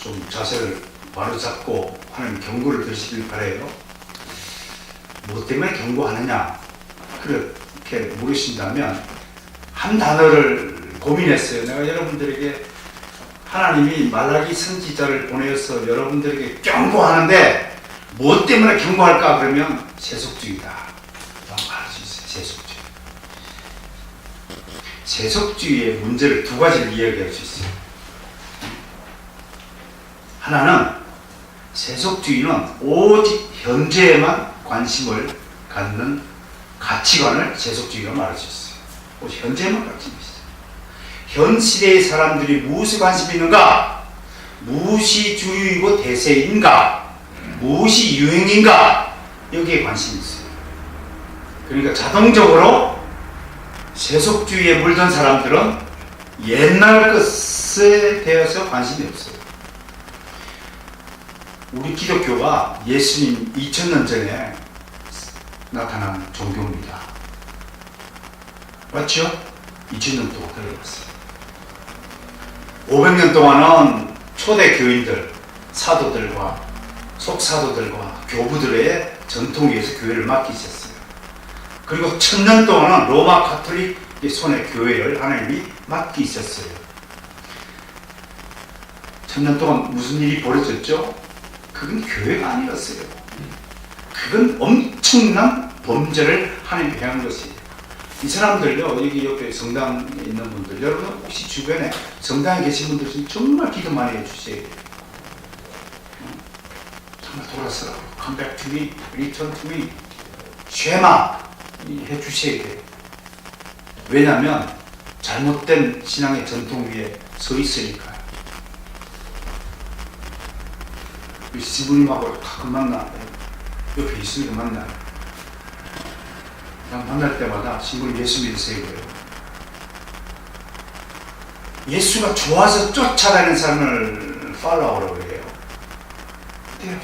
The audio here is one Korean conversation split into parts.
좀 자세를 바로잡고 하는 경고를 들으시길 바라요. 무엇 때문에 경고하느냐 그렇게 물으신다면 한 단어를 고민했어요. 내가 여러분들에게 하나님이 말라기 선지자를 보내어서 여러분들에게 경고하는데 무엇 때문에 경고할까 그러면 세속주의다. 말할 수 있어요. 세속주의. 세속주의의 문제를 두 가지를 이야기할 수 있어요. 하나는 세속주의는 오직 현재에만 관심을 갖는 가치관을 세속주의가 말할 수 있어요. 오직 현재에만 관심이 있어요. 현 시대의 사람들이 무엇에 관심이 있는가? 무엇이 주류이고 대세인가? 무엇이 유행인가? 여기에 관심이 있어요. 그러니까 자동적으로 세속주의에 물든 사람들은 옛날 것에 대해서 관심이 없어요. 우리 기독교가 예수님 2000년 전에 나타난 종교입니다. 맞죠? 2000년 동안 흘러갔어요. 500년 동안은 초대 교인들, 사도들과 속사도들과 교부들의 전통에 의해서 교회를 맡기셨어요. 그리고 1000년 동안은 로마 가톨릭의 손에 교회를 하나님이 맡기셨어요. 1000년 동안 무슨 일이 벌어졌죠? 그건 교회가 아니었어요. 그건 엄청난 범죄를 하나님이 행한 것이에요. 이 사람들요, 여기 옆에 성당에 있는 분들, 여러분 혹시 주변에 성당에 계신 분들 중에 정말 기도 많이 해주셔야 돼요. 정말 돌아서 come back to me, return to me, 쉐마 해주셔야 돼요. 왜냐하면 잘못된 신앙의 전통 위에 서 있으니까요. 우리 시부님하고 가끔 만나요. 옆에 있으니까 만나요. 그냥 만날 때마다 시부님 예수 믿으세요 그래요. 예수가 좋아서 쫓아다니는 사람을 팔로우라고 해요.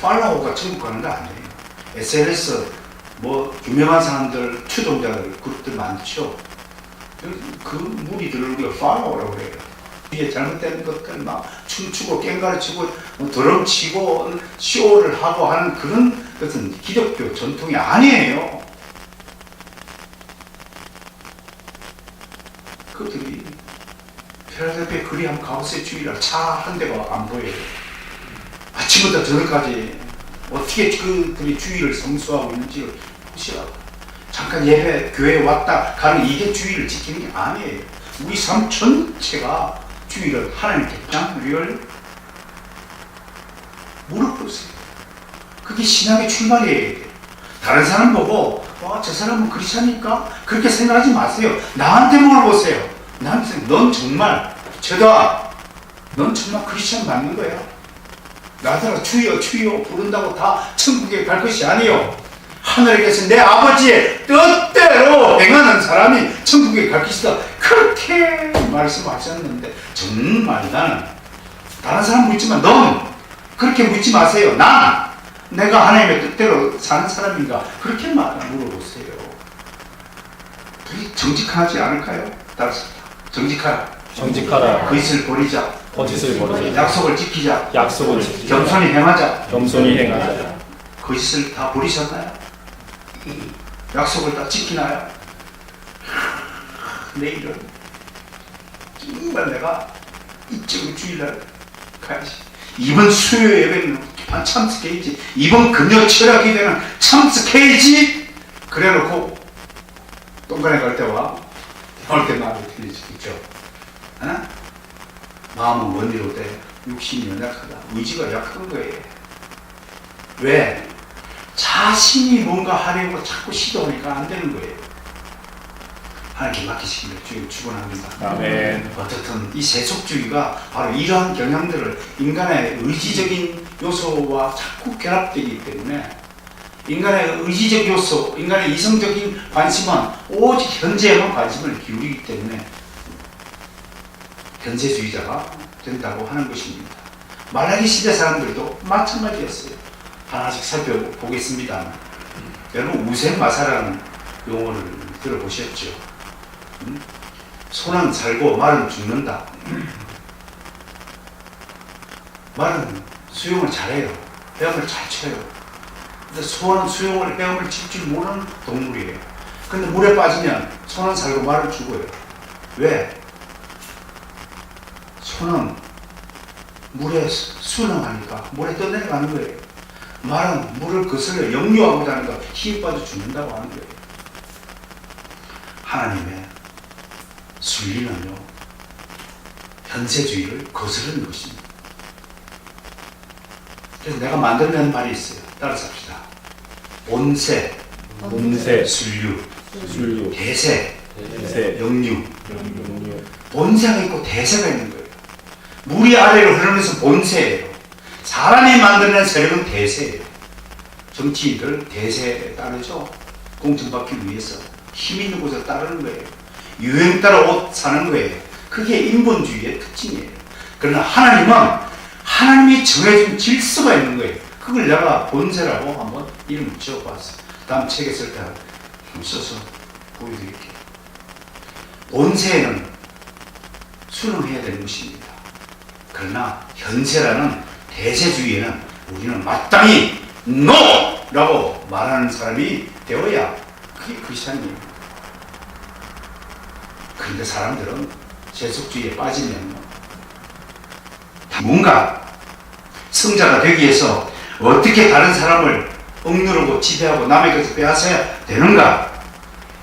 팔로우가 천국 가는 거 아니에요. SNS 뭐 유명한 사람들, 추종자들 그룹들 많죠. 그 무리들을 우리가 팔로우라고 해요. 뒤에 잘못된 것들 막 춤추고 깽가르치고 드럼치고 쇼를 하고 하는 그런 것은 기독교 전통이 아니에요. 그들이 필라델피아 거리 한번 가보세요. 주일날 차 한 대가 안 보여요. 아침부터 저녁까지 어떻게 그들이 주일을 성수하고 있는지를 보시라고. 잠깐 예배 교회에 왔다 가는 이게 주일을 지키는 게 아니에요. 우리 삶 전체가 주일을 하나님께 우리를 무릎 꿇으세요. 그게 신앙의 출발이에요. 다른 사람 보고 와, 저 사람은 크리스찬이니까 그렇게 생각하지 마세요. 나한테 물어보세요. 나한테 넌 정말 죄다 넌 정말 크리스찬 맞는 거야? 나더러 주여 주여 부른다고 다 천국에 갈 것이 아니요. 하늘에 계신 내 아버지의 뜻대로 행하는 사람이 천국에 갈 것이다. 그렇게 말씀하셨는데 정말 나는 다른 사람 묻지만 넌 그렇게 묻지 마세요. 난 내가 하나님의 뜻대로 사는 사람인가 그렇게 물어보세요. 그게 정직하지 않을까요? 따라서 정직하라. 거짓을 버리자. 약속을 지키자. 겸손히 행하자. 거짓을 다 버리셨나요? 약속을 다 지키나요? 내일은 정말 내가 이쪽으로 주일날 가야지. 이번 수요 예배는 참석해야지. 이번 금요 철학 기대는 참석해야지. 그래놓고 똥간에 갈 때와 나올 때 마음이 틀리죠. 어? 마음은 원리로 돼. 육신이 연약하다. 의지가 약한 거예요. 왜? 자신이 뭔가 하려고 자꾸 시도하니까 안 되는 거예요. 하나님께 맡기시기를 주님 축원합니다. 아멘. 어쨌든 이 세속주의가 바로 이러한 경향들을 인간의 의지적인 요소와 자꾸 결합되기 때문에 인간의 의지적 요소, 인간의 이성적인 관심은 오직 현재에만 관심을 기울이기 때문에 현세주의자가 된다고 하는 것입니다. 말라기 시대 사람들도 마찬가지였어요. 하나씩 살펴보겠습니다. 여러분 우생마사라는 용어를 들어보셨죠? 소는 살고 말은 죽는다. 말은 수영을 잘해요. 헤엄을 잘 쳐요. 근데 소는 수영을, 헤엄을 칠 줄 모르는 동물이에요. 근데 물에 빠지면 소는 살고 말은 죽어요. 왜? 소는 물에 순응하니까 물에 떠내려가는 거예요. 말은 물을 거슬러 역류하고자 하니까 힘이 빠져 죽는다고 하는 거예요. 하나님의 순리는요, 현세주의를 거스르는 것입니다. 그래서 내가 만들어낸 말이 있어요. 따라서 합시다. 본세, 순류, 대세, 역류. 본세가 있고 대세가 있는 거예요. 물이 아래로 흐르면서 본세예요. 사람이 만들어낸 세력은 대세예요. 정치인들 대세에 따르죠. 공천받기 위해서 힘 있는 곳에 따르는 거예요. 유행 따라 옷 사는 거예요. 그게 인본주의의 특징이에요. 그러나 하나님은 하나님이 정해준 질서가 있는 거예요. 그걸 내가 본세라고 한번 이름을 지어봤어요. 다음 책에 쓸 때 써서 보여드릴게요. 본세에는 순응해야 되는 것입니다. 그러나 현세라는 대세주의에는 우리는 마땅히 NO! 라고 말하는 사람이 되어야 그게 크리스찬이에요. 그런데 사람들은 세속주의에 빠지면 뭔가 성자가 되기 위해서 어떻게 다른 사람을 억누르고 지배하고 남의 것을 빼앗아야 되는가?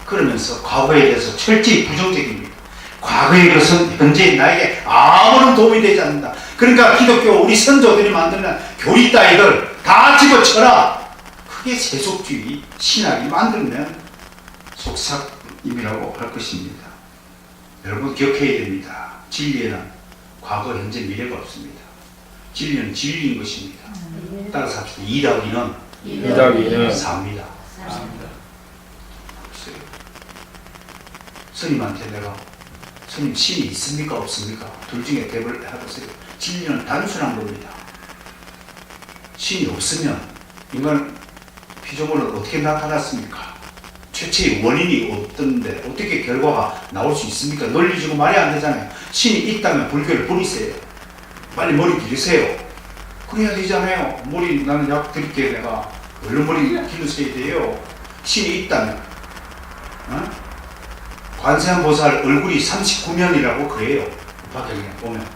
그러면서 과거에 대해서 철저히 부정적입니다. 과거의 것은 현재 나에게 아무런 도움이 되지 않는다. 그러니까 기독교 우리 선조들이 만드는 교리 따위들 다 집어쳐라. 그게 세속주의 신학이 만들면 속삭임이라고 할 것입니다. 여러분 기억해야 됩니다. 진리에는 과거, 현재, 미래가 없습니다. 진리는 진리인 것입니다. 따라서 합시다. 2-2는 4입니다. 스님한테 내가 스님 신이 있습니까 없습니까? 둘 중에 대답을 해보세요. 진리는 단순한 겁니다. 신이 없으면 인간 피조물은 어떻게 나타났습니까? 최초의 원인이 없던데 어떻게 결과가 나올 수 있습니까? 논리적으로 말이 안 되잖아요. 신이 있다면 불교를 버리세요. 빨리 머리 기르세요. 그래야 되잖아요. 머리 나는 약 드릴게. 내가 얼른 머리 기르셔야 돼요. 신이 있다면 관세음보살 얼굴이 39면이라고 그래요. 박경에 보면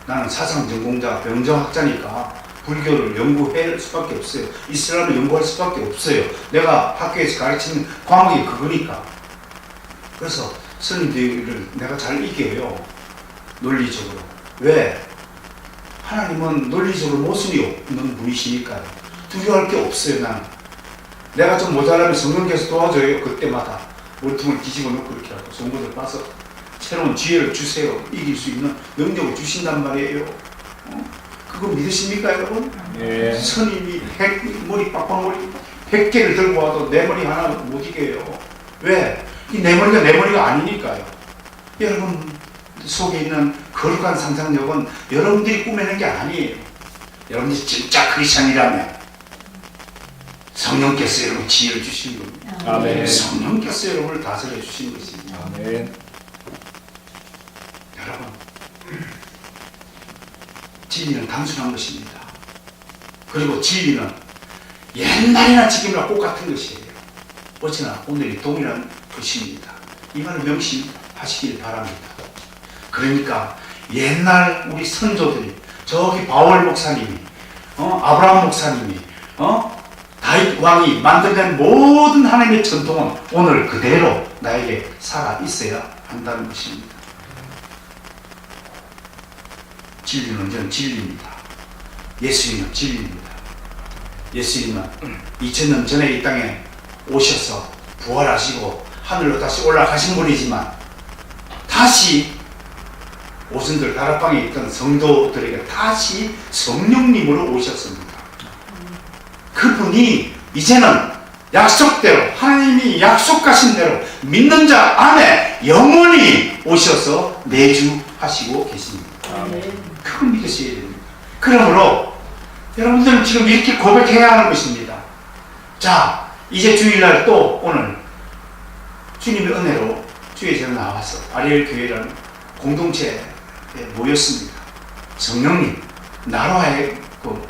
나는 사상전공자 병정학자니까 불교를 연구할 수밖에 없어요. 이슬람을 연구할 수밖에 없어요. 내가 학교에서 가르치는 과목이 그거니까. 그래서 스님들을 내가 잘 이겨요. 논리적으로. 왜? 하나님은 논리적으로 모순이 없는 분이시니까요. 두려워할 게 없어요. 나는 내가 좀 모자라면 성령께서 도와줘요. 그때마다 물통을 뒤집어 놓고 이렇게 하고 성도들 봐서 새로운 지혜를 주세요. 이길 수 있는 능력을 주신단 말이에요. 그거 믿으십니까 여러분? 예. 스님이 머리 빡빡머리 100개를 들고 와도 내 머리 하나 못 이겨요. 왜? 내 머리가 내 머리가 아니니까요. 여러분 속에 있는 거룩한 상상력은 여러분들이 꾸며낸 게 아니에요. 여러분들이 진짜 크리스찬이라면 성령께서 여러분 지혜를 주시는 겁니다. 아멘. 성령께서 여러분을 다스려 주시는 것입니다. 아멘. 여러분 진리는 단순한 것입니다. 그리고 진리는 옛날이나 지금이나 똑같은 것이에요. 어찌나 오늘이 동일한 것입니다. 이 말을 명심하시길 바랍니다. 그러니까 옛날 우리 선조들이 저기 바울 목사님이 아브라함 목사님이 다윗 왕이 만들어낸 모든 하나님의 전통은 오늘 그대로 나에게 살아 있어야 한다는 것입니다. 진리는 저는 진리입니다. 예수님은 진리입니다. 예수님은 2000년 전에 이 땅에 오셔서 부활하시고 하늘로 다시 올라가신 분이지만 다시 오순절 다락방에 있던 성도들에게 다시 성령님으로 오셨습니다. 그분이 이제는 약속대로 하나님이 약속하신 대로 믿는 자 안에 영원히 오셔서 내주하시고 계십니다. 그걸 믿으셔야 됩니다. 그러므로 여러분들은 지금 이렇게 고백해야 하는 것입니다. 자, 이제 주일날 또 오늘 주님의 은혜로 주의 전에 나와서 아리엘 교회라는 공동체에 모였습니다. 성령님 나로 하여금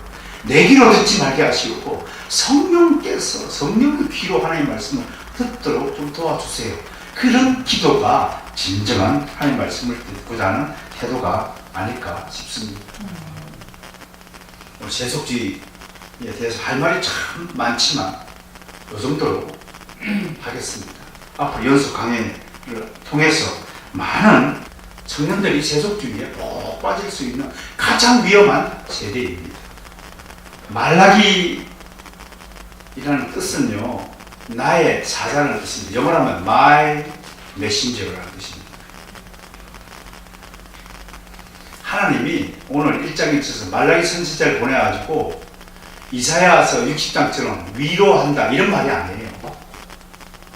내기로 듣지 말게 하시고 성령께서 성령의 귀로 하나님의 말씀을 듣도록 좀 도와주세요. 그런 기도가 진정한 하나님의 말씀을 듣고자 하는 태도가 아닐까 싶습니다. 세속주의에 대해서 할 말이 참 많지만 이 정도로 하겠습니다. 앞으로 연속 강연을 통해서 많은 청년들이 세속주의에 꼭 빠질 수 있는 가장 위험한 세대입니다. 말라기라는 뜻은요, 나의 사자라는 뜻입니다. 영어로 하면 my messenger라는 뜻입니다. 하나님이 오늘 1장에 있어서 말라기 선지자를 보내가지고 이사야서 60장처럼 위로한다 이런 말이 아니에요.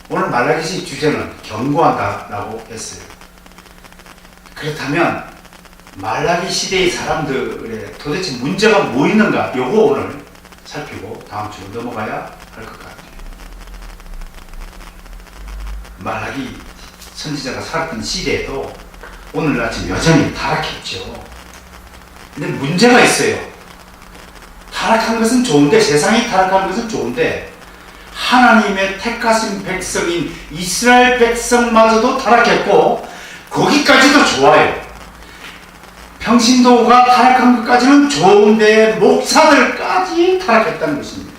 오늘 말라기시 주제는 경고한다 라고 했어요. 그렇다면 말라기 시대의 사람들의 도대체 문제가 뭐 있는가, 요거 오늘 살피고 다음 주로 넘어가야 할 것 같아요. 말라기 선지자가 살았던 시대에도 오늘같이 여전히 타락했죠. 근데 문제가 있어요. 타락한 것은 좋은데, 세상이 타락한 것은 좋은데 하나님의 택하신 백성인 이스라엘 백성마저도 타락했고 거기까지도 좋아요. 평신도가 타락한 것까지는 좋은데 목사들까지 타락했다는 것입니다.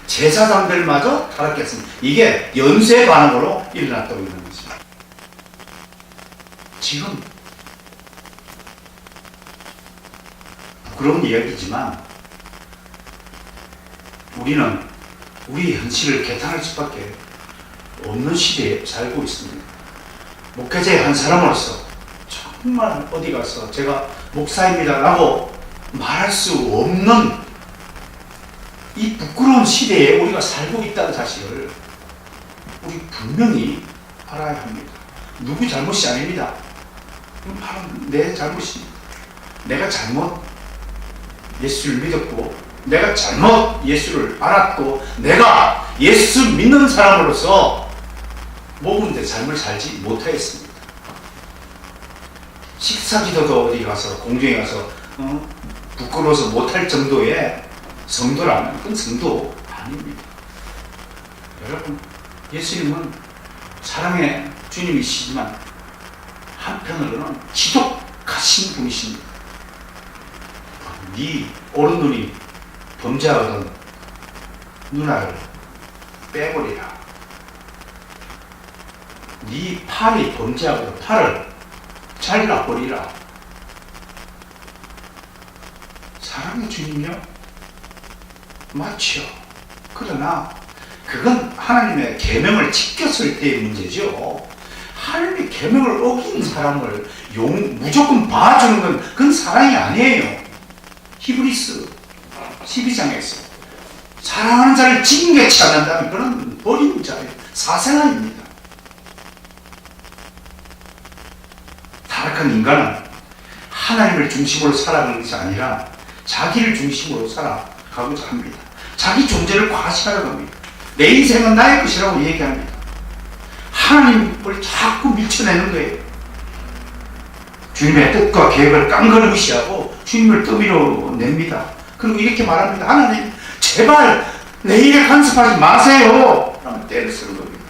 제사장들마저 타락했습니다. 이게 연쇄 반응으로 일어났다고 있는 것입니다. 지금 부끄러운 이야기지만 우리는 우리 현실을 개탄할 수밖에 없는 시대에 살고 있습니다. 목회자의 한 사람으로서 정말 어디 가서 제가 목사입니다 라고 말할 수 없는 이 부끄러운 시대에 우리가 살고 있다는 사실을 우리 분명히 알아야 합니다. 누구 잘못이 아닙니다. 이건 바로 내 잘못입니다. 내가 잘못 예수를 믿었고, 내가 잘못 예수를 알았고, 내가 예수 믿는 사람으로서 모든 삶을 살지 못하였습니다. 식사기도도 어디 가서 공중에 가서 부끄러워서 못할 정도의 성도라면 그건 성도 아닙니다. 여러분, 예수님은 사랑의 주님이시지만 한편으로는 지독하신 분이십니다. 네 오른눈이 범죄하거든 눈알을 빼버리라. 네 팔이 범죄하거든 팔을 잘라버리라. 사랑의 주님이요? 맞죠. 그러나 그건 하나님의 계명을 지켰을 때의 문제죠. 하나님의 계명을 어긴 사람을 무조건 봐주는 건 그건 사랑이 아니에요. 히브리스 12장에서 사랑하는 자를 징계치 않는다면 그런 버린 자예요. 사생아입니다. 타락한 인간은 하나님을 중심으로 살아가는 것이 아니라 자기를 중심으로 살아가고자 합니다. 자기 존재를 과시하려고 합니다. 내 인생은 나의 것이라고 얘기합니다. 하나님을 자꾸 밀쳐내는 거예요. 주님의 뜻과 계획을 깡그리 무시하고 주님을 떠밀어 냅니다. 그리고 이렇게 말합니다. 하나님, 제발 내 일에 간섭하지 마세요. 라면 때를 쓰는 겁니다.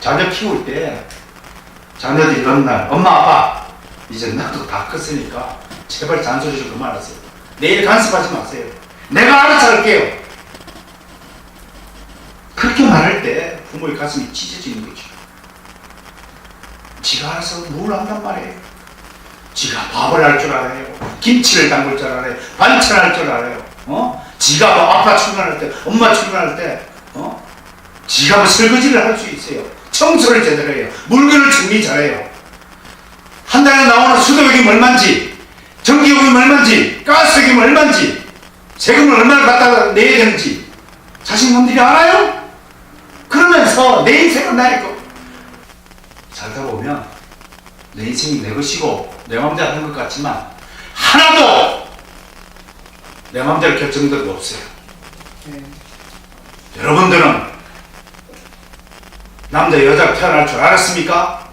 자녀 키울 때 자녀들이 이런 날, 엄마, 아빠, 이제 나도 다 컸으니까 제발 잔소리 좀 그만하세요. 내 일에 간섭하지 마세요. 내가 알아서 할게요. 그렇게 말할 때 부모의 가슴이 찢어지는 거죠. 지가 알아서 뭘 한단 말이에요. 지가 밥을 할 줄 알아요. 김치를 담글 줄 알아요. 반찬할 줄 알아요. 지가 뭐 아빠 출근할 때, 엄마 출근할 때, 지가 뭐 설거지를 할 수 있어요. 청소를 제대로 해요. 물건을 정리 잘해요. 한 달에 나오는 수도요금이 얼마인지, 전기요금이 얼마인지, 가스요금이 얼마인지, 세금을 얼마나 갖다가 내야 되는지 자신감들이 알아요? 그러면서 내 인생은 나의 것. 살다 보면 내 인생이 내 것이고 내 마음대로 하는 것 같지만 하나도 내 마음대로 결정된 거 없어요. 여러분들은 남자 여자가 태어날 줄 알았습니까?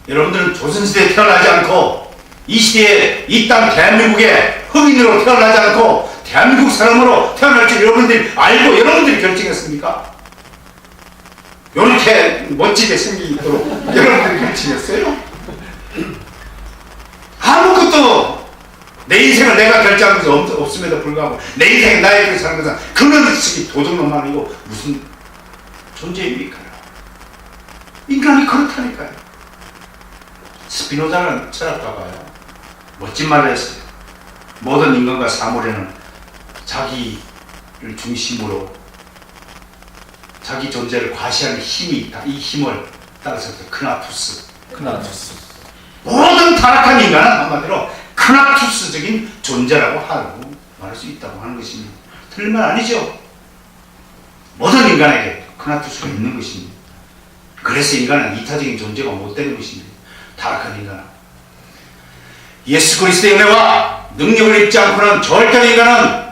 여러분들은 조선시대에 태어나지 않고 이 시대에 이 땅 대한민국에 흑인으로 태어나지 않고 대한민국 사람으로 태어날 줄 여러분들이 알고 여러분들이 결정했습니까? 이렇게 멋지게 생기도록 여러분들이 결정했어요? 아무것도 내 인생을 내가 결정한 것이 없음에도 불구하고 내 인생을 나에게 사는 것은 그런 식이 도둑놈 아니고 무슨 존재입니까? 인간이 그렇다니까요. 스피노자는 철학가가요, 멋진 말을 했어요. 모든 인간과 사물에는 자기를 중심으로 자기 존재를 과시하는 힘이 있다. 이 힘을 따라서 크나투스. 모든 타락한 인간은 한마디로 크나투스적인 존재라고 하고 말할 수 있다고 하는 것입니다. 틀린 말 아니죠? 모든 인간에게 크나투스가 있는 것입니다. 그래서 인간은 이타적인 존재가 못 되는 것입니다. 타락한 인간은. 예수 그리스도의 은혜와 능력을 입지 않고는 절대로 인간은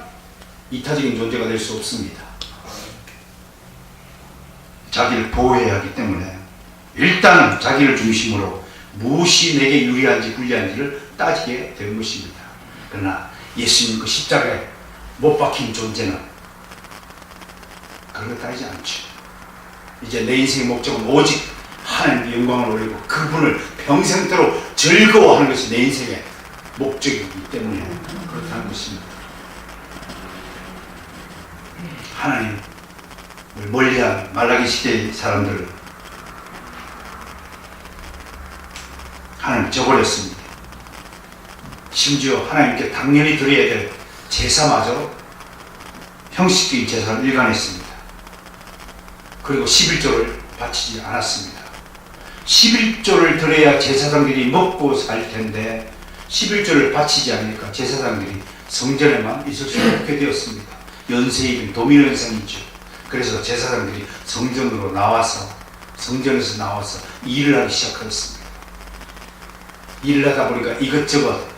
이타적인 존재가 될 수 없습니다. 자기를 보호해야 하기 때문에 일단은 자기를 중심으로 무엇이 내게 유리한지 불리한지를 따지게 된 것입니다. 그러나 예수님 그 십자가에 못 박힌 존재는 그런 거 따지지 않죠. 이제 내 인생의 목적은 오직 하나님의 영광을 올리고 그분을 평생도록 즐거워하는 것이 내 인생의 목적이기 때문에 그렇다는 것입니다. 하나님을 멀리한 말라기 시대의 사람들을 하나님 저버렸습니다. 심지어 하나님께 당연히 드려야 될 제사마저 형식적인 제사를 일관했습니다. 그리고 11조를 바치지 않았습니다. 11조를 드려야 제사장들이 먹고 살 텐데 11조를 바치지 않으니까 제사장들이 성전에만 있을 수 없게 되었습니다. 연세이든 도미노 현상이죠. 그래서 제사장들이 성전에서 나와서 일을 하기 시작하였습니다. 일을 하다 보니까 이것저것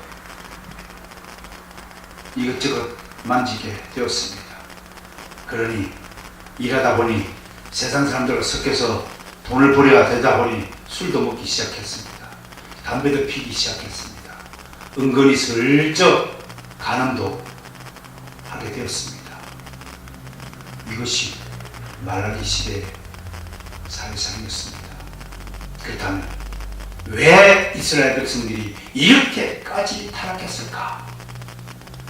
만지게 되었습니다. 그러니 일하다 보니 세상 사람들과 섞여서 돈을 벌여야 되다 보니 술도 먹기 시작했습니다. 담배도 피기 시작했습니다. 은근히 슬쩍 간음도 하게 되었습니다. 이것이 말라기 시대의 사회상이었습니다. 그렇다면 왜 이스라엘 백성들이 이렇게까지 타락했을까?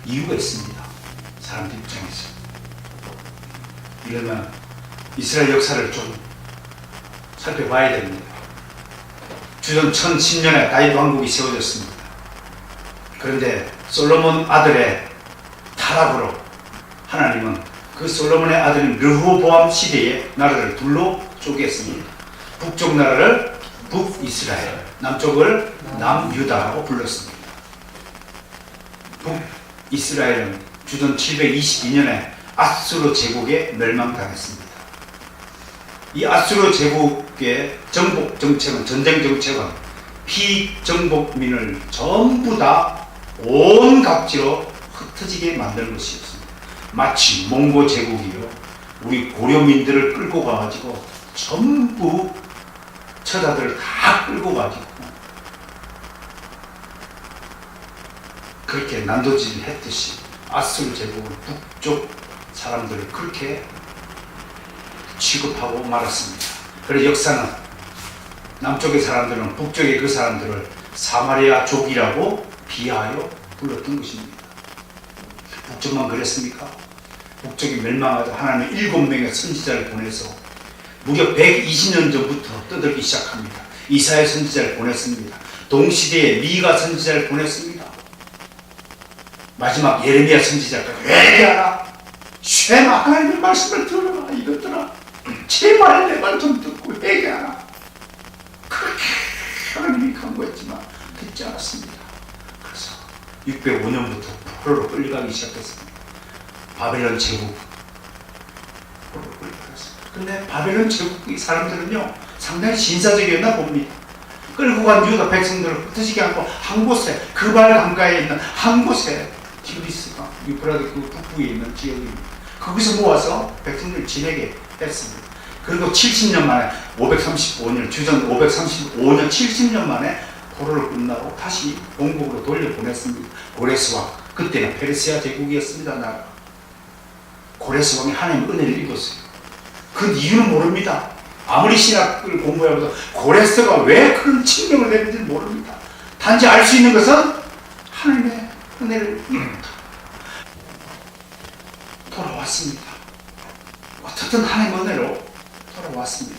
이유가 있습니다. 사람들 입장에서. 이러면 이스라엘 역사를 좀 살펴봐야 됩니다. 주전 1010년에 다윗 왕국이 세워졌습니다. 그런데 솔로몬 아들의 타락으로 하나님은 그 솔로몬의 아들인 르호보암 시대에 나라를 둘로 쪼개었습니다. 북쪽 나라를 북이스라엘, 남쪽을 남유다라고 불렀습니다. 북이스라엘은 주전 722년에 아수르 제국에 멸망당했습니다. 이 아수르 제국의 정복 정책은, 전쟁 정책은 피정복민을 전부 다 온 각지로 흩어지게 만드는 것이었습니다. 마치 몽고 제국이요, 우리 고려민들을 끌고 가가지고 전부 처자들을 다 끌고 가지고 그렇게 난도질을 했듯이 아수르 제국은 북쪽 사람들을 그렇게 취급하고 말았습니다. 그래서 역사는 남쪽의 사람들은 북쪽의 그 사람들을 사마리아족이라고 비하하여 불렀던 것입니다. 북쪽만 그랬습니까? 북쪽이 멸망하자 하나님은 7명의 선지자를 보내서 무려 120년 전부터 떠들기 시작합니다. 이사야 선지자를 보냈습니다. 동시대에 미가 선지자를 보냈습니다. 마지막 예레미야 선지자까지 회개하라, 쉐마, 하나님의 말씀을 들어라, 이것들아 제발 내 말 좀 듣고 회개하라. 그렇게 하나님이 강구했지만 듣지 않았습니다. 그래서 605년부터 포로로 끌려가기 시작했습니다. 바벨론 제국 포로로 끌려갔습니다. 근데 바벨론 제국의 사람들은요 상당히 신사적이었나 봅니다. 끌고 간 유다 백성들을 흩어지게 않고 한 곳에, 그발 강가에 있는 한 곳에, 티그리스가 유프라데 그 북부에 있는 지역입니다. 거기서 모아서 백성들을 지내게 했습니다. 그리고 70년 만에 535년, 주전 535년 70년 만에 포로를 끝나고 다시 본국으로 돌려보냈습니다. 고레스 왕, 그때는 페르시아 제국이었습니다. 나라. 고레스 왕이 하나님의 은혜를 입었어요. 그 이유는 모릅니다. 아무리 신학을 공부해도 고레스가 왜 그런 칙령을 내는지 모릅니다. 단지 알 수 있는 것은 하나님의 은혜를 입었다. 돌아왔습니다. 어떻든 하나님의 은혜로 돌아왔습니다.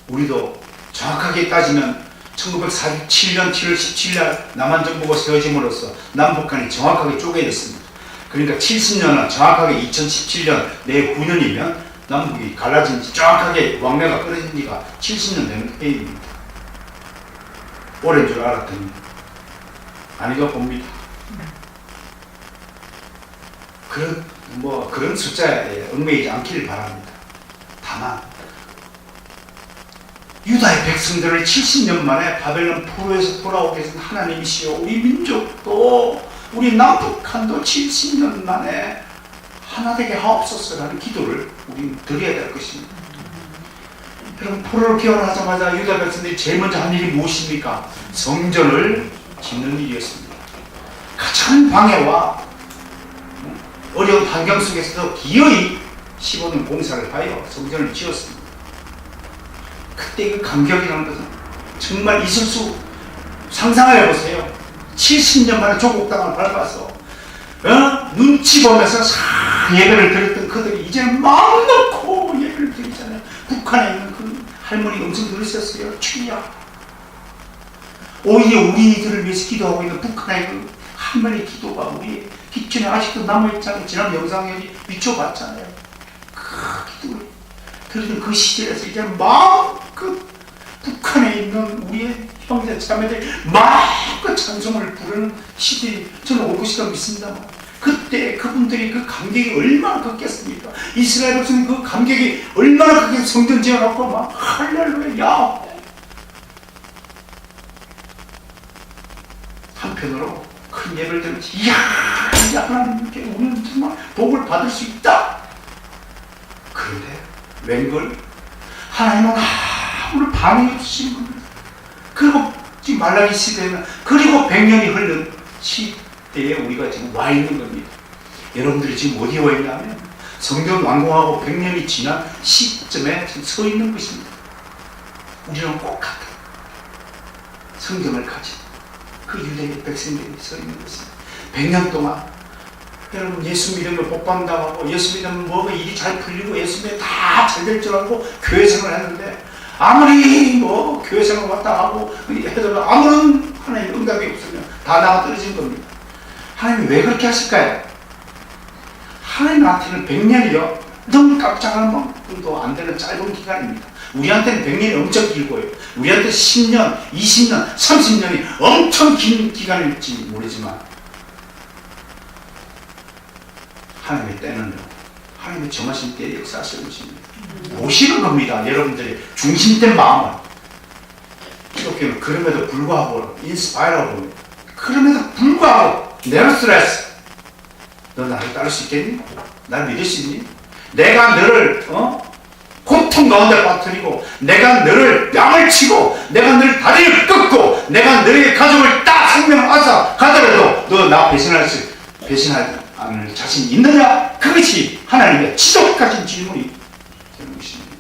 우리도 정확하게 따지면 1947년 7월 17일 남한정부가 세워짐으로써 남북한이 정확하게 쪼개졌습니다. 그러니까 70년은 정확하게 2017년 내 9년이면 남북이 갈라진 지 정확하게 왕래가 끊어진 지가 70년 되는 해입니다. 오랜 줄 알았더니 아니가 봅니다. 그런 숫자에 얽매이지 않기를 바랍니다. 다만 유다의 백성들을 70년 만에 바벨론 포로에서 돌아오게 하신 하나님이시여, 우리 민족도 우리 남북한도 70년 만에 하나 되게 하옵소서라는 기도를 우리는 드려야 될 것입니다. 여러분, 포로를 귀환하자마자 유다 백성들이 제일 먼저 한 일이 무엇입니까? 성전을 짓는 일이었습니다. 가장 방해와 어려운 환경 속에서도 기어이 15년 공사를 하여 성전을 지었습니다. 그때 그 감격이라는 것은 정말 있을 수, 상상을 해보세요. 70년 만에 조국 땅을 밟아서 눈치 보면서 예배를 드렸던 그들이 이제 마음 놓고 예배를 드리잖아요. 북한에 있는 그 할머니 엄청 들으셨어요. 주야, 오히려 우리들을 위해서 기도하고 있는 북한에 있는 할머니 기도가 우리 기준에 아직도 남아있잖아요. 지난 영상에 비춰봤잖아요. 그 기도를 들은 그 시절에서 이제 마음껏 북한에 있는 우리의 형제 자매들 마음껏 찬송을 부르는 시대에 저는 올 것이라고 믿습니다만, 그때 그분들이 그 감격이 얼마나 컸겠습니까? 이스라엘 백성이 그 감격이 얼마나 크게 성전 지어놓고 막 할렐루야. 한편으로 큰 예배를 들으면서 이야, 이제 하나님께 우리는 정말 복을 받을 수 있다. 그런데 웬걸 하나님은 아무런 반응이 없으신 겁니다. 그리고 지금 말라기 시대에는, 그리고 100년이 흐른 시대에 우리가 지금 와 있는 겁니다. 여러분들이 지금 어디에 와 있냐면 성전 완공하고 100년이 지난 시점에 지금 서 있는 것입니다. 우리는 꼭 같아. 성경을 가진 그 유대의 백성들이 서 있는 것입니다. 100년 동안 여러분, 예수 믿으면 복받는다고, 예수 믿으면 뭐가 일이 잘 풀리고, 예수 믿으면 다 잘 될 줄 알고 교회 생활을 했는데, 아무리 교회 생활 왔다 하고 해도 아무런 하나님 응답이 없으면 다 나가 떨어진 겁니다. 하나님이 왜 그렇게 하실까요? 하나님한테는 100년이요 너무 깜짝할 만큼도 안 되는 짧은 기간입니다. 우리한테는 100년이 엄청 길고요, 우리한테 10년, 20년, 30년이 엄청 긴 기간일지 모르지만, 하나님의 때는요, 하나님의 정하신 때에 역사하시는 것입니다. 모시는 겁니다. 여러분들의 중심된 마음을. 기독교는 그럼에도 불구하고 인스파이러블, 그럼에도 불구하고 네버스레스, 너 나를 따를 수 있겠니? 날 믿을 수 있니? 내가 너를 고통 가운데 빠뜨리고, 내가 너를 뺨을 치고, 내가 너를 다리를 끊고, 내가 너의 가족을 다 생명을 앗아 가더라도 너 나 배신할 않을 자신이 있느냐? 그것이 하나님의 지독하신 질문이 되는 것입니다.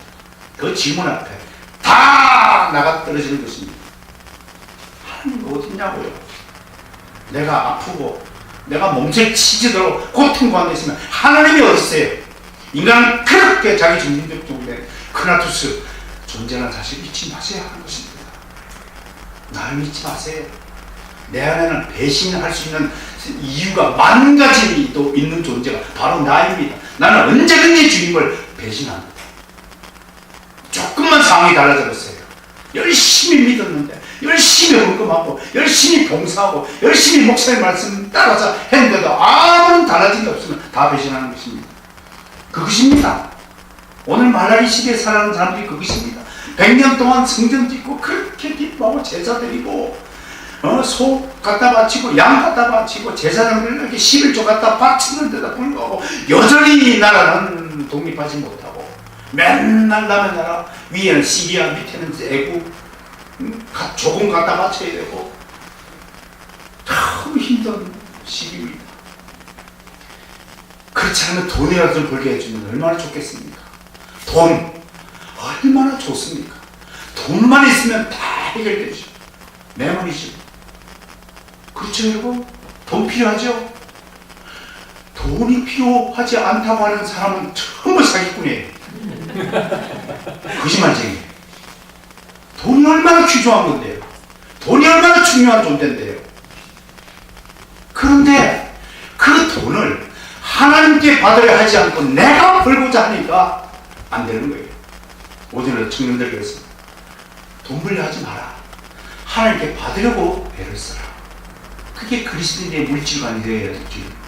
그 질문 앞에 다 나가 떨어지는 것입니다. 하나님이 어딨냐고요? 내가 아프고 내가 몸살 치지도록 고통 가운데 있으면 하나님이 어디 있어요? 인간은 그렇게 자기 중심적인데, 크라투스 존재하는 사실 잊지 마세요 하는 것입니다. 나를 믿지 마세요. 내 안에는 배신할 수 있는 이유가 만 가지도 있는 존재가 바로 나입니다. 나는 언제든지 주님을 배신합니다. 조금만 상황이 달라졌어요. 열심히 믿었는데, 열심히 헌금하고, 열심히 봉사하고, 열심히 목사님 말씀 따라서 했는데도 아무런 달라진 게 없으면 다 배신하는 것입니다. 그것입니다. 오늘 말라기 시대에 살아가는 사람들이 그것입니다. 100년 동안 성전 짓고 그렇게 기뻐하고 제사 드리고, 소 갖다 바치고 양 갖다 바치고 제사장들에게 11조 갖다 바치는데도 불구하고 여전히 나라는 독립하지 못하고, 맨날 남의 나라 위에는 시리아, 밑에는 애국, 조금 갖다 바쳐야 되고, 힘든 시기입니다. 그렇지 않으면 돈이라도 좀 벌게 해주면 얼마나 좋겠습니까? 돈 얼마나 좋습니까? 돈만 있으면 다 해결되죠. 내 말이죠. 그렇죠 여러분? 돈 필요하죠? 돈이 필요하지 않다고 하는 사람은 전부 사기꾼이에요. 거짓말쟁이. 돈이 얼마나 귀중한 건데요. 돈이 얼마나 중요한 존재인데요. 그런데 그 돈을 하나님께 받아야 하지 않고 내가 벌고자 하니까 안 되는 거예요. 오늘은 청년들에게 그랬습니다. 돈 벌려 하지 마라. 하나님께 받으려고 애를 써라. 그게 그리스도인의 물질관이 되어야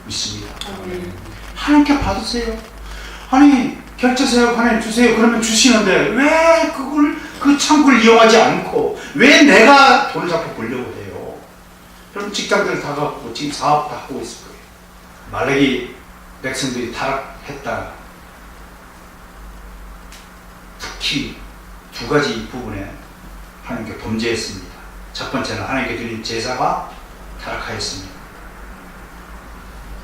있습니다. 하나님께 받으세요. 아니 결제세요 하나님 주세요. 그러면 주시는데 왜 그걸 그 창구를 이용하지 않고 왜 내가 돈을 자꾸 벌려고 해요? 그럼 직장들 다 갖고 지금 사업 다 하고 있을 거예요. 말라기 백성들이 타락했다. 특히 두 가지 부분에 하나님께 범죄했습니다. 첫 번째는 하나님께 드린 제사가 타락하였습니다.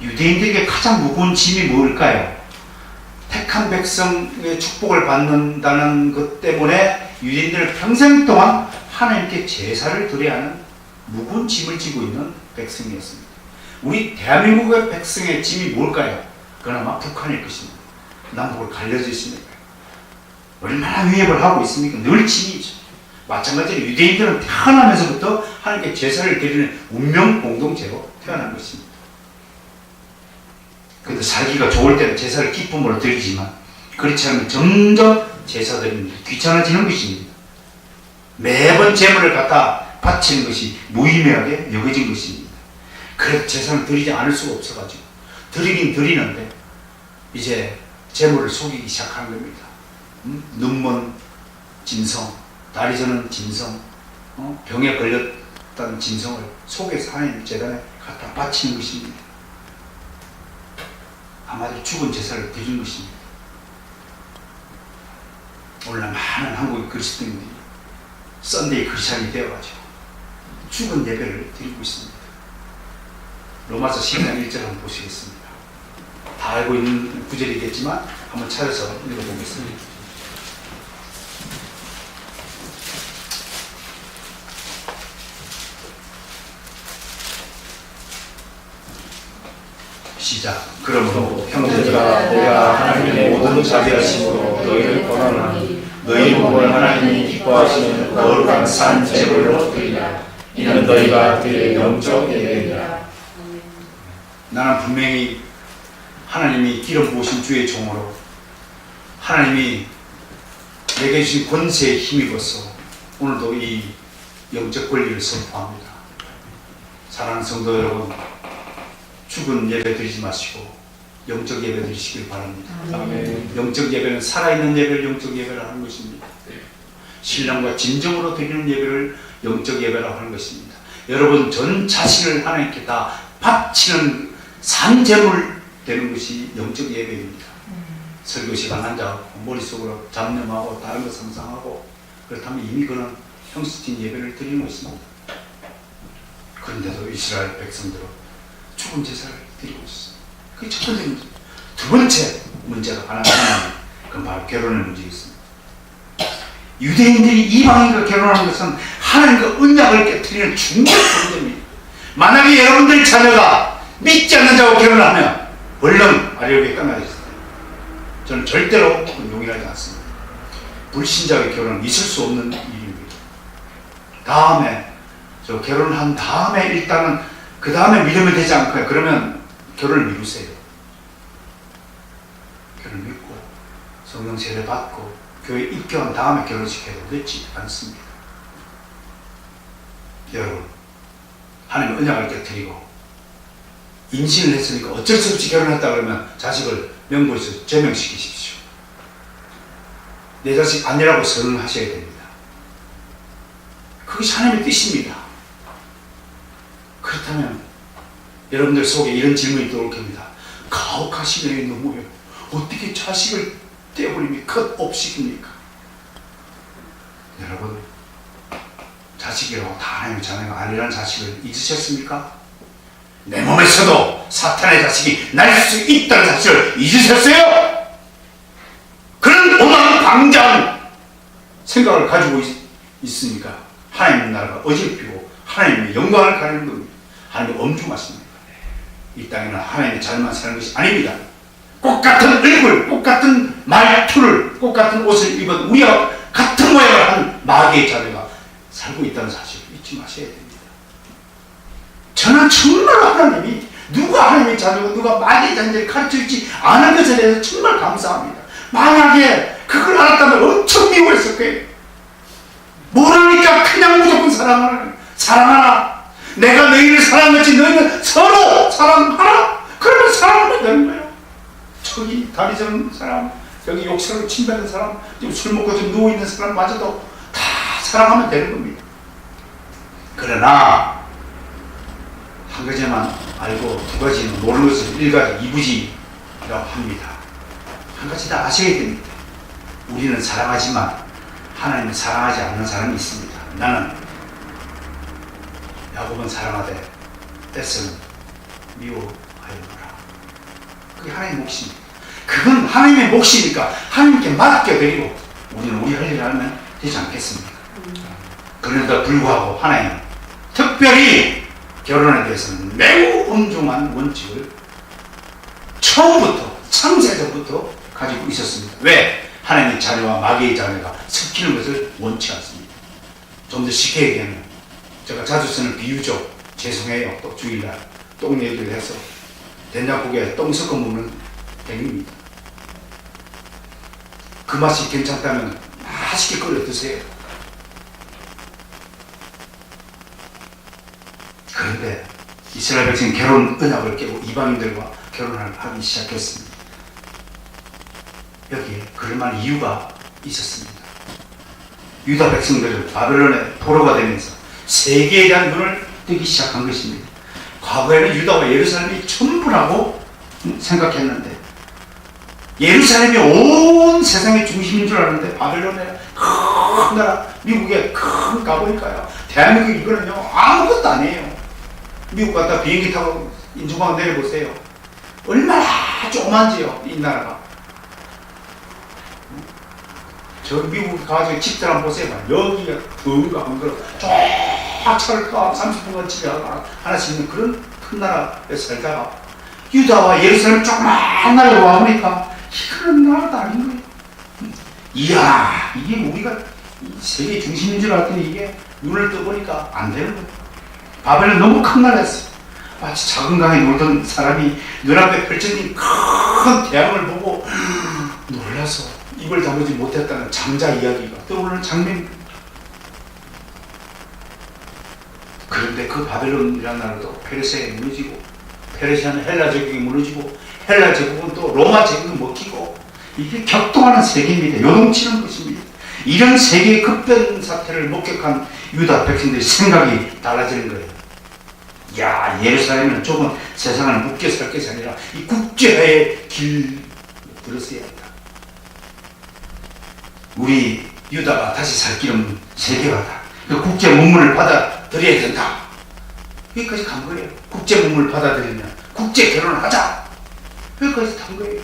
유대인들에게 가장 무거운 짐이 뭘까요? 택한 백성의 축복을 받는다는 것 때문에 유대인들은 평생 동안 하나님께 제사를 드려야 하는 무거운 짐을 지고 있는 백성이었습니다. 우리 대한민국의 백성의 짐이 뭘까요? 그건 아마 북한일 것입니다. 남북을 갈려져 있습니까? 얼마나 위협을 하고 있습니까? 늘 짐이죠. 마찬가지로 유대인들은 태어나면서부터 하나님께 제사를 드리는 운명 공동체로 태어난 것입니다. 그래도 살기가 좋을 때는 제사를 기쁨으로 드리지만 그렇지 않으면 점점 제사 드리는 게 귀찮아지는 것입니다. 매번 제물을 갖다 바치는 것이 무의미하게 여겨진 것입니다. 그래도 제사를 드리지 않을 수가 없어가지고 드리긴 드리는데 이제 제물을 속이기 시작하는 겁니다. 눈먼 짐승, 다리 저는 짐승, 병에 걸렸다는 짐승을 속에서 하나님 재단에 갖다 바치는 것입니다. 한마디로 죽은 제사를 드리는 것입니다. 오늘날 많은 한국의 그리스도인들이 썬데이 크리스찬이 되어가지고 죽은 예배를 드리고 있습니다. 로마서 12장 1절 한번 보시겠습니다. 다 알고 있는 구절이겠지만 한번 찾아서 읽어보겠습니다. 시작. 그러므로 형제들아 내가 하나님의 모든 자비하심으로 너희를 권하노니 너희 몸을 하나님이 기뻐하시는 거룩한 산 제물로 드리라. 이는 너희가 드릴 영적 예배니라. 나는 분명히 하나님이 기름 부으신 주의 종으로 하나님이 내게 주신 권세에 힘입어서 오늘도 이 영적 권리를 선포합니다. 사랑하는 성도 여러분, 죽은 예배 드리지 마시고 영적 예배 드리시길 바랍니다. 아멘. 영적 예배는 살아있는 예배를 영적 예배를 하는 것입니다. 신령과 진정으로 드리는 예배를 영적 예배라고 하는 것입니다. 여러분 전 자신을 하나님께 다 바치는 산제물 되는 것이 영적 예배입니다. 설교 시간 앉아서 머릿속으로 잡념하고 다른 거 상상하고 그렇다면 이미 그는 형식적인 예배를 드리는 것입니다. 그런데도 이스라엘 백성들은 죽은 제사를 드리고 있습니다. 그게 첫 번째 문제. 두 번째 문제가 하나는 그건 바로 결혼의 문제였습니다. 유대인들이 이방인과 결혼하는 것은 하나님과 언약을 깨뜨리는 중요한 문제입니다. 만약에 여러분들 자녀가 믿지 않는 자와 결혼하면 얼른 아래오게 끝나겠습니다. 저는 절대로 용인하지 않습니다. 불신자의 결혼은 있을 수 없는 일입니다. 다음에 저 결혼한 다음에 일단은 그 다음에 믿으면 되지 않을까요? 그러면 결혼을 미루세요. 결혼을 믿고 성령 세례 받고 교회 입교한 다음에 결혼식해도 늦지 않습니다. 여러분 하나님 언약을 깨뜨리고 임신을 했으니까 어쩔 수 없이 결혼했다 그러면 자식을 명부에서 제명시키십시오. 내 자식 아니라고 선언하셔야 됩니다. 그것이 하나님의 뜻입니다. 그렇다면 여러분들 속에 이런 질문이 들어올 겁니다. 가혹하시네 너무요. 어떻게 자식을 떼어버립니까? 컷업시킵니까? 여러분 자식이라고 다 하나님의 자녀가 아니라는 사실을 잊으셨습니까? 내 몸에서도 사탄의 자식이 날 수 있다는 사실을 잊으셨어요? 그런 오만 방장 생각을 가지고 있으니까 하나님의 나라가 어지럽히고 하나님의 영광을 가리는 겁니다. 하나님은 엄중하십니다. 이 땅에는 하나님의 자녀만 사는 것이 아닙니다. 똑같은 얼굴, 똑같은 말투를, 똑같은 옷을 입은 우리와 같은 모양을 한 마귀의 자녀가 살고 있다는 사실을 잊지 마셔야 됩니다. 저는 정말 하나님이 누가 하나님의 자녀고 누가 마귀의 자녀를 가르쳐주지 않은 것에 대해서 정말 감사합니다. 만약에 그걸 알았다면 엄청 미워했을 거예요. 모르니까 그냥 무조건 사랑하라. 내가 너희를 사랑했지 너희는 서로 사랑하라. 그러면 사랑하면 되는 거예요. 저기 다리 저는 사람, 여기 욕설로 침뱉는 사람, 술 먹고 좀 누워있는 사람마저도 다 사랑하면 되는 겁니다. 그러나 한 가지만 알고 두 가지는 모르는 것을 일가지 이부지라고 합니다. 한 가지 다 아셔야 됩니다. 우리는 사랑하지만 하나님은 사랑하지 않는 사람이 있습니다. 나는 야곱은 사랑하되 에서는 미워하였노라. 그게 하나님의 몫입니다. 그건 하나님의 몫이니까 하나님께 맡겨드리고 우리는 우리 할 일을 하면 되지 않겠습니까? 그런데도 불구하고 하나님은 특별히 결혼에 대해서는 매우 엄중한 원칙을 처음부터 창세전부터 가지고 있었습니다. 왜? 하나님의 자녀와 마귀의 자녀가 섞이는 것을 원치 않습니다. 좀 더 쉽게 얘기하면 제가 자주 쓰는 비유죠. 죄송해요. 또 주일날 똥 얘기를 해서 된장국에 똥 섞어 먹는 행위입니다. 그 맛이 괜찮다면 맛있게 끓여 드세요. 그런데 이스라엘 백성이 결혼 언약을 깨고 이방인들과 결혼을 하기 시작했습니다. 여기에 그럴만한 이유가 있었습니다. 유다 백성들은 바벨론의 포로가 되면서 세계에 대한 눈을 뜨기 시작한 것입니다. 과거에는 유다와 예루살렘이 전부라고 생각했는데 예루살렘이 온 세상의 중심인 줄 알았는데 바벨론의 큰 나라 미국에 큰 가보니까요, 대한민국 이거는요 아무것도 아니에요. 미국 갔다 비행기 타고 인중광 내려보세요. 얼마나 조그만지요 이 나라가. 저 미국 가가지고 집들 한번 보세요. 여기가 더운가 안 그러 쫙 차를 까 30분간 집에 하나씩 있는 그런 큰 나라에 살다가 유다와 예루살렘 조그만 나라에 와보니까 이런 나라도 아닌 거예요. 이야, 이게 우리가 세계 중심인 줄 알았더니 이게 눈을 떠보니까 안 되는 거예요. 바벨은 너무 큰 나라였어요. 마치 작은 강에 놀던 사람이 눈앞에 펼쳐진 큰 태양을 보고 놀라서 입을 다물지 못했다는 장자 이야기가 떠오르는 장면입니다. 그런데 그 바벨론이라는 나라도 페르시아에 무너지고, 페르시아는 헬라 제국이 무너지고, 헬라 제국은 또 로마 제국이 먹히고, 이게 격동하는 세계입니다. 요동치는 것입니다. 이런 세계의 급변 사태를 목격한 유다 백성들의 생각이 달라지는 거예요. 야, 예루살렘은 좁은 세상을 묶여 살 것이 아니라 이 국제화의 길 들었어야 한다. 우리 유다가 다시 살 길은 세계화다. 그 국제 문물을 받아들여야 된다. 여기까지 간 거예요. 국제 문물을 받아들이면 국제 결혼을 하자. 여기까지 간 거예요.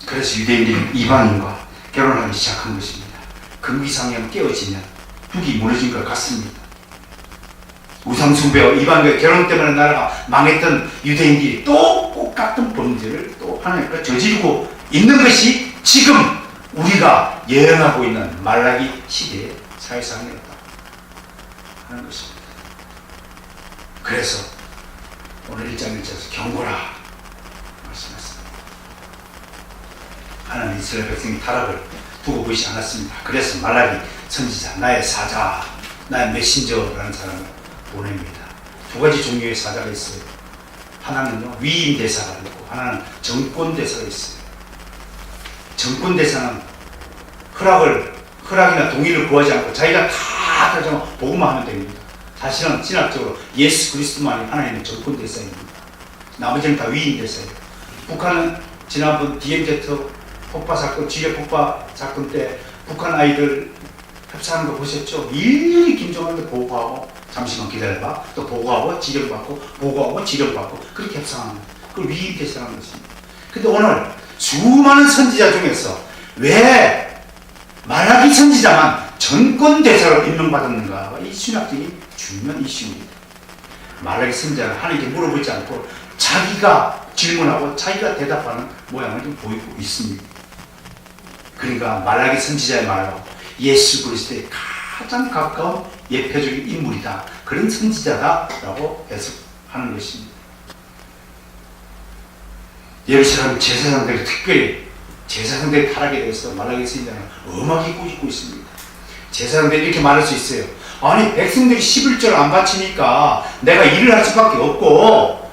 그래서 유대인들은 이방인과 결혼하기 시작한 것입니다. 금기상이 깨어지면 북이 무너진 것 같습니다. 우상숭배와 이방인과 결혼 때문에 나라가 망했던 유대인들이 또 똑같은 범죄를 또 하나님과 저지르고 있는 것이 지금 우리가 예언하고 있는 말라기 시대의 사회상이었다 하는 것입니다. 그래서 오늘 1장 1절에서 경고라 말씀했습니다. 하나님 이스라엘 백성이 타락을 두고 보이지 않았습니다. 그래서 말라기 선지자, 나의 사자, 나의 메신저라는 사람을 보냅니다. 두 가지 종류의 사자가 있어요. 하나는요 위임 대사가 있고 하나는 정권 대사가 있어요. 정권 대사는 허락이나 동의를 구하지 않고 자기가 다 결정 보고만 하면 됩니다. 사실은 진학적으로 예수 그리스도만이 하나님의 정권 대사입니다. 나머지는 다 위임 대사예요. 북한은 지난번 DMZ 폭파 사건, 지뢰 폭파 사건 때 북한 아이들 협상하는 거 보셨죠? 일일이 김정은을 보고하고 잠시만 기다려봐. 또 보고하고 지령받고 보고하고 지령받고 그렇게 협상하는 거예요. 그걸 위임 대상하는 것입니다. 근데 오늘 수많은 선지자 중에서 왜 말라기 선지자만 전권 대사로 임명받았는가? 이 신학적인 중요한 이슈입니다. 말라기 선지자는 하나님께 물어보지 않고 자기가 질문하고 자기가 대답하는 모양을 좀 보이고 있습니다. 그러니까 말라기 선지자의 말로 예수 그리스도의 가장 가까운 예표적인 인물이다. 그런 선지자다라고 해석하는 것입니다. 예루살렘 제사장들이 특별히 제사장들의 타락에 대해서 말라기 선지자는 엄하게 꾸짖고 있습니다. 제사장들이 이렇게 말할 수 있어요. 아니 백성들이 11조를 안 바치니까 내가 일을 할 수밖에 없고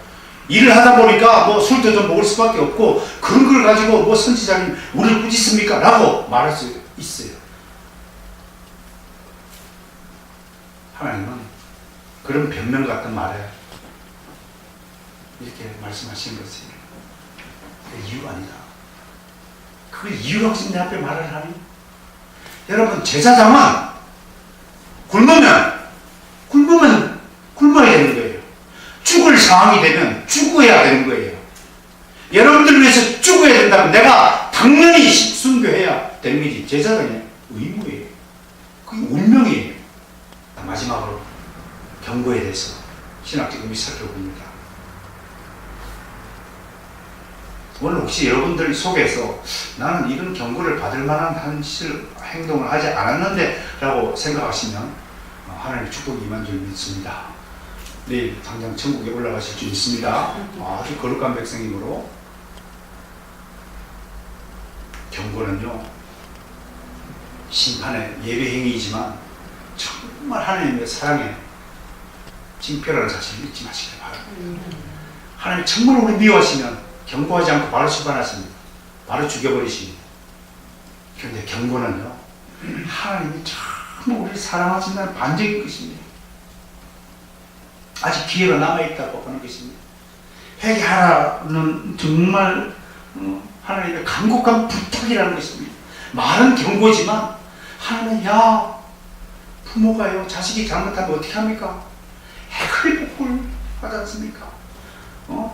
일을 하다 보니까 뭐 술도 좀 먹을 수밖에 없고 그런 걸 가지고 뭐 선지자님 우리를 꾸짖습니까? 라고 말할 수 있어요. 하나님은 그런 변명 같은 말에 이렇게 말씀하신 것이 그 이유가 아니다. 그 이유가 없이 내 앞에 말을 하니? 여러분 제사장은 굶어야 되는 거예요. 죽을 상황이 되면 죽어야 되는 거예요. 여러분들을 위해서 죽어야 된다면 내가 당연히 순교해야 되는 것이 제사장의 의무예요. 그게 운명이에요. 마지막으로 경고에 대해서 신학적 의미 살펴봅니다. 오늘 혹시 여러분들 속에서 나는 이런 경고를 받을 만한 행동을 하지 않았는데 라고 생각하시면 하나님의 축복이 임한 줄 믿습니다. 내일 당장 천국에 올라가실 줄 믿습니다. 아주 거룩한 백성이므로 경고는요 심판의 예배행위이지만 정말 하나님의 사랑에 징표라는 사실을 잊지 마시길 바랍니다. 하나님 정말 우리 미워하시면 경고하지 않고 바로 심판하십니다. 바로 죽여버리십니다. 그런데 경고는요 하나님이 정말 우리를 사랑하신다는 반증인 것입니다. 아직 기회가 남아있다고 하는 것입니다. 회개하라는 정말 하나님의 간곡한 부탁이라는 것입니다. 말은 경고지만 하나님은 야 부모가요 자식이 잘못하면 어떻게 합니까? 해클복을 하지 않습니까?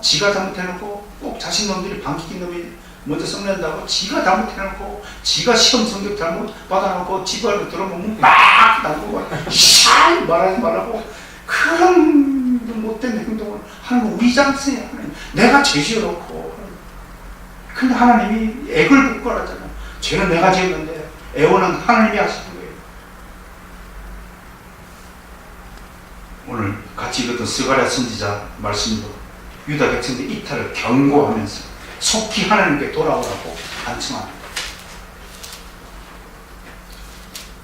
지가 잘못해놓고 꼭 자식놈들이 방귀낀 놈이 먼저 썩낸다고 지가 잘못해놓고 지가 시험 성적 잘못 받아놓고 집안에 들어오면 막 나오고 샤이 말하지 말라고 그런 못된 행동을 하는 거 위장스야. 내가 죄지어놓고 근데 하나님이 액을 복구하잖아요. 죄는 내가 지었는데 애원은 하나님이 하시는 거예요. 오늘 같이 읽었던 스가랴 선지자 말씀도 유다 백성들 이탈을 경고하면서 속히 하나님께 돌아오라고 간청합니다.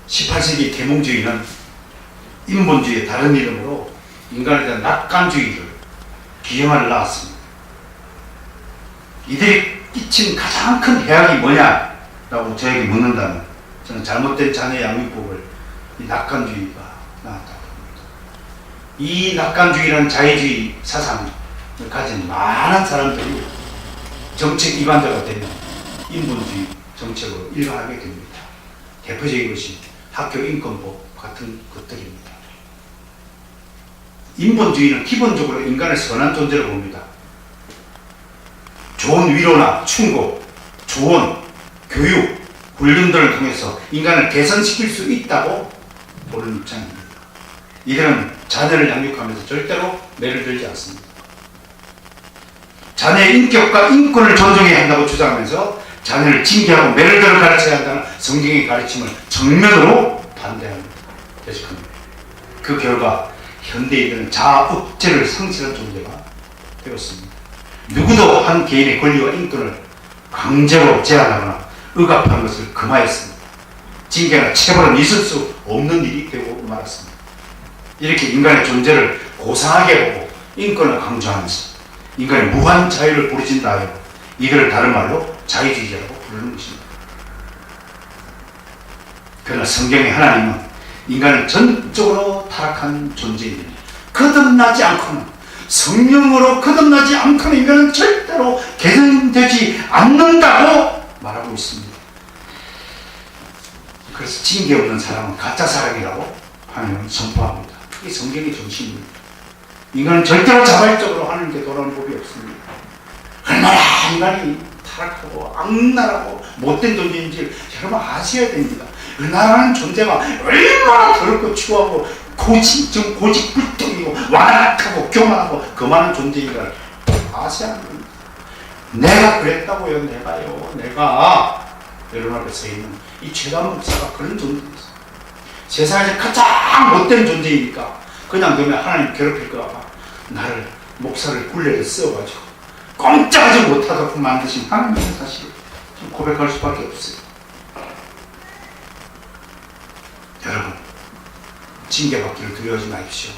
18세기 계몽주의는 인본주의의 다른 이름으로 인간에 대한 낙관주의를 기형을 낳았습니다. 이들이 끼친 가장 큰 해악이 뭐냐라고 저에게 묻는다면 저는 잘못된 자녀 양육법을 이 낙관주의가 나왔다고 봅니다. 이 낙관주의라는 자유주의 사상을 가진 많은 사람들이 정책 이반자가 되면 인본주의 정책으로 일관하게 됩니다. 대표적인 것이 학교 인권법 같은 것들입니다. 인본주의는 기본적으로 인간의 선한 존재를 봅니다. 좋은 위로나 충고, 조언, 교육, 훈련 등을 통해서 인간을 개선시킬 수 있다고 보는 입장입니다. 이들은 자녀를 양육하면서 절대로 매를 들지 않습니다. 자녀의 인격과 인권을 존중해야 한다고 주장하면서 자녀를 징계하고 매를 들어 가르쳐야 한다는 성경의 가르침을 정면으로 반대합니다. 계속합니다. 그 결과 현대인들은 자아억제를 상실한 존재가 되었습니다. 누구도 한 개인의 권리와 인권을 강제로 제한하거나 억압하는 것을 금하였습니다. 징계나 체벌은 있을 수 없는 일이 되고 말았습니다. 이렇게 인간의 존재를 고상하게 보고 인권을 강조하면서 인간의 무한 자유를 부르진다 하여 이들을 다른 말로 자유주의자라고 부르는 것입니다. 그러나 성경의 하나님은 인간은 전적으로 타락한 존재입니다. 거듭나지 않고는, 성령으로 거듭나지 않고는 인간은 절대로 개선되지 않는다고 말하고 있습니다. 그래서 징계 없는 사랑은 가짜 사랑이라고 하나님은 선포합니다. 그게 성경의 정신입니다. 인간은 절대로 자발적으로 하나님께 돌아오는 법이 없습니다. 얼마나 인간이 타락하고 악랄하고 못된 존재인지 여러분 아셔야 됩니다. 은하라는 존재가 얼마나 더럽고 추하고 고집불통이고 완악하고 교만하고 거만한 존재인가를 아셔야 합니다. 내가 그랬다고요. 내가 여러분 앞에 서 있는 이 최강 목사가 그런 존재였어요. 세상에서 가장 못된 존재이니까 그냥 너네 하나님 괴롭힐까 봐 나를 목사를 굴레를 써가지고 꼼짝하지 못하도록 만드신 하나님의 사실을 고백할 수밖에 없어요. 여러분, 징계받기를 두려워하지 마십시오.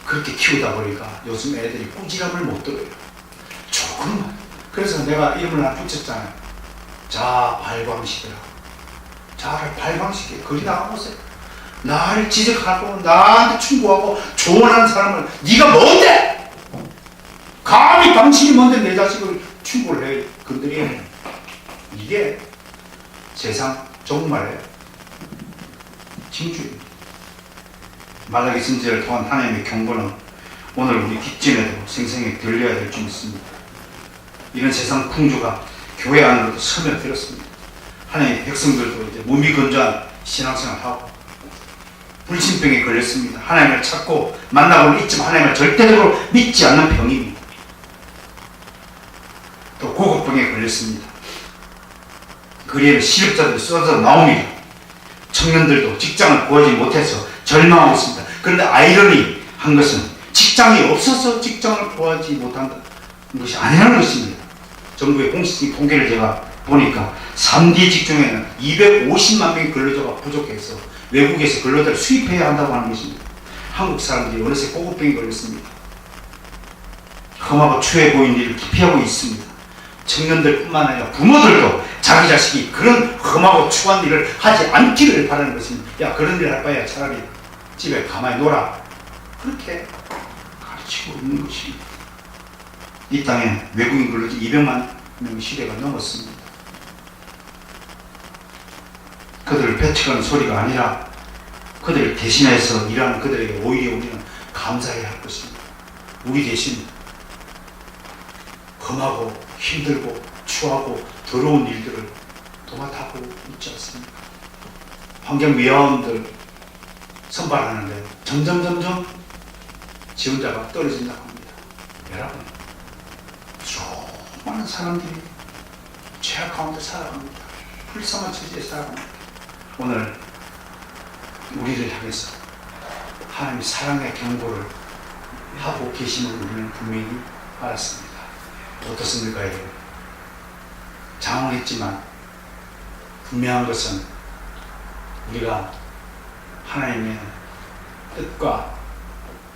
그렇게 키우다 보니까 요즘 애들이 꾸지람을 못 들어요. 조금만. 그래서 내가 이름을 하나 붙였잖아요. 자, 발광시대라. 자를 발광시켜. 거리 나가보세요. 나를 지적하고 나한테 충고하고 조언하는 사람을 네가 뭔데? 감히 당신이 뭔데 내 자식을 충고를 해. 그들이 이게 세상 정말 징조입니다. 말라기 선지자를 통한 하나님의 경고는 오늘 우리 뒷전에도 생생히 들려야 될 줄 믿습니다. 이런 세상 풍조가 교회 안으로도 스며들었습니다. 하나님의 백성들도 이제 무미건조한 신앙생활하고 불신병에 걸렸습니다. 하나님을 찾고 만나고는 있지만 하나님을 절대적으로 믿지 않는 병입니다. 또 고국병에 걸렸습니다. 거리에는 실업자들이 쏟아져 나옵니다. 청년들도 직장을 구하지 못해서 절망하고 있습니다. 그런데 아이러니한 것은 직장이 없어서 직장을 구하지 못한다는 것이 아니라는 것입니다. 정부의 공식적인 통계를 제가 보니까 3D 직종에는 250만 명의 근로자가 부족해서 외국에서 근로자를 수입해야 한다고 하는 것입니다. 한국 사람들이 어느새 고급병에 걸렸습니다. 험하고 추해 보이는 일을 기피하고 있습니다. 청년들뿐만 아니라 부모들도 자기 자식이 그런 험하고 추한 일을 하지 않기를 바라는 것입니다. 야, 그런 일 할 바에야 차라리 집에 가만히 놀아. 그렇게 가르치고 있는 것입니다. 이 땅에 외국인 근로자 200만 명 시대가 넘었습니다. 그들을 배척하는 소리가 아니라 그들을 대신해서 일하는 그들에게 오히려 우리는 감사해야 할 것입니다. 우리 대신 험하고 힘들고 추하고 더러운 일들을 도맡아하고 있지 않습니까? 환경미화원들 선발하는데 점점 지원자가 떨어진다고 합니다. 여러분, 수많은 사람들이 죄악 가운데 살아갑니다. 불쌍한 처지에 살아갑니다. 오늘 우리를 향해서 하나님의 사랑의 경고를 하고 계심을 우리는 분명히 알았습니다. 어떻습니까, 여러분? 장황했지만 분명한 것은 우리가 하나님의 뜻과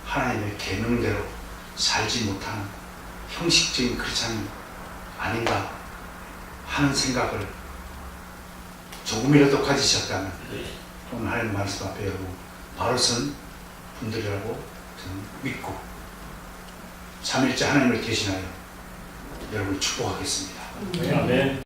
하나님의 계명대로 살지 못하는 형식적인 크리스찬이 아닌가 하는 생각을 조금이라도 가지셨다면 오늘 하나님 말씀 앞에 여러분 바로 선 분들이라고 저는 믿고 3일째 하나님을 대신하여 여러분을 축복하겠습니다. 아멘.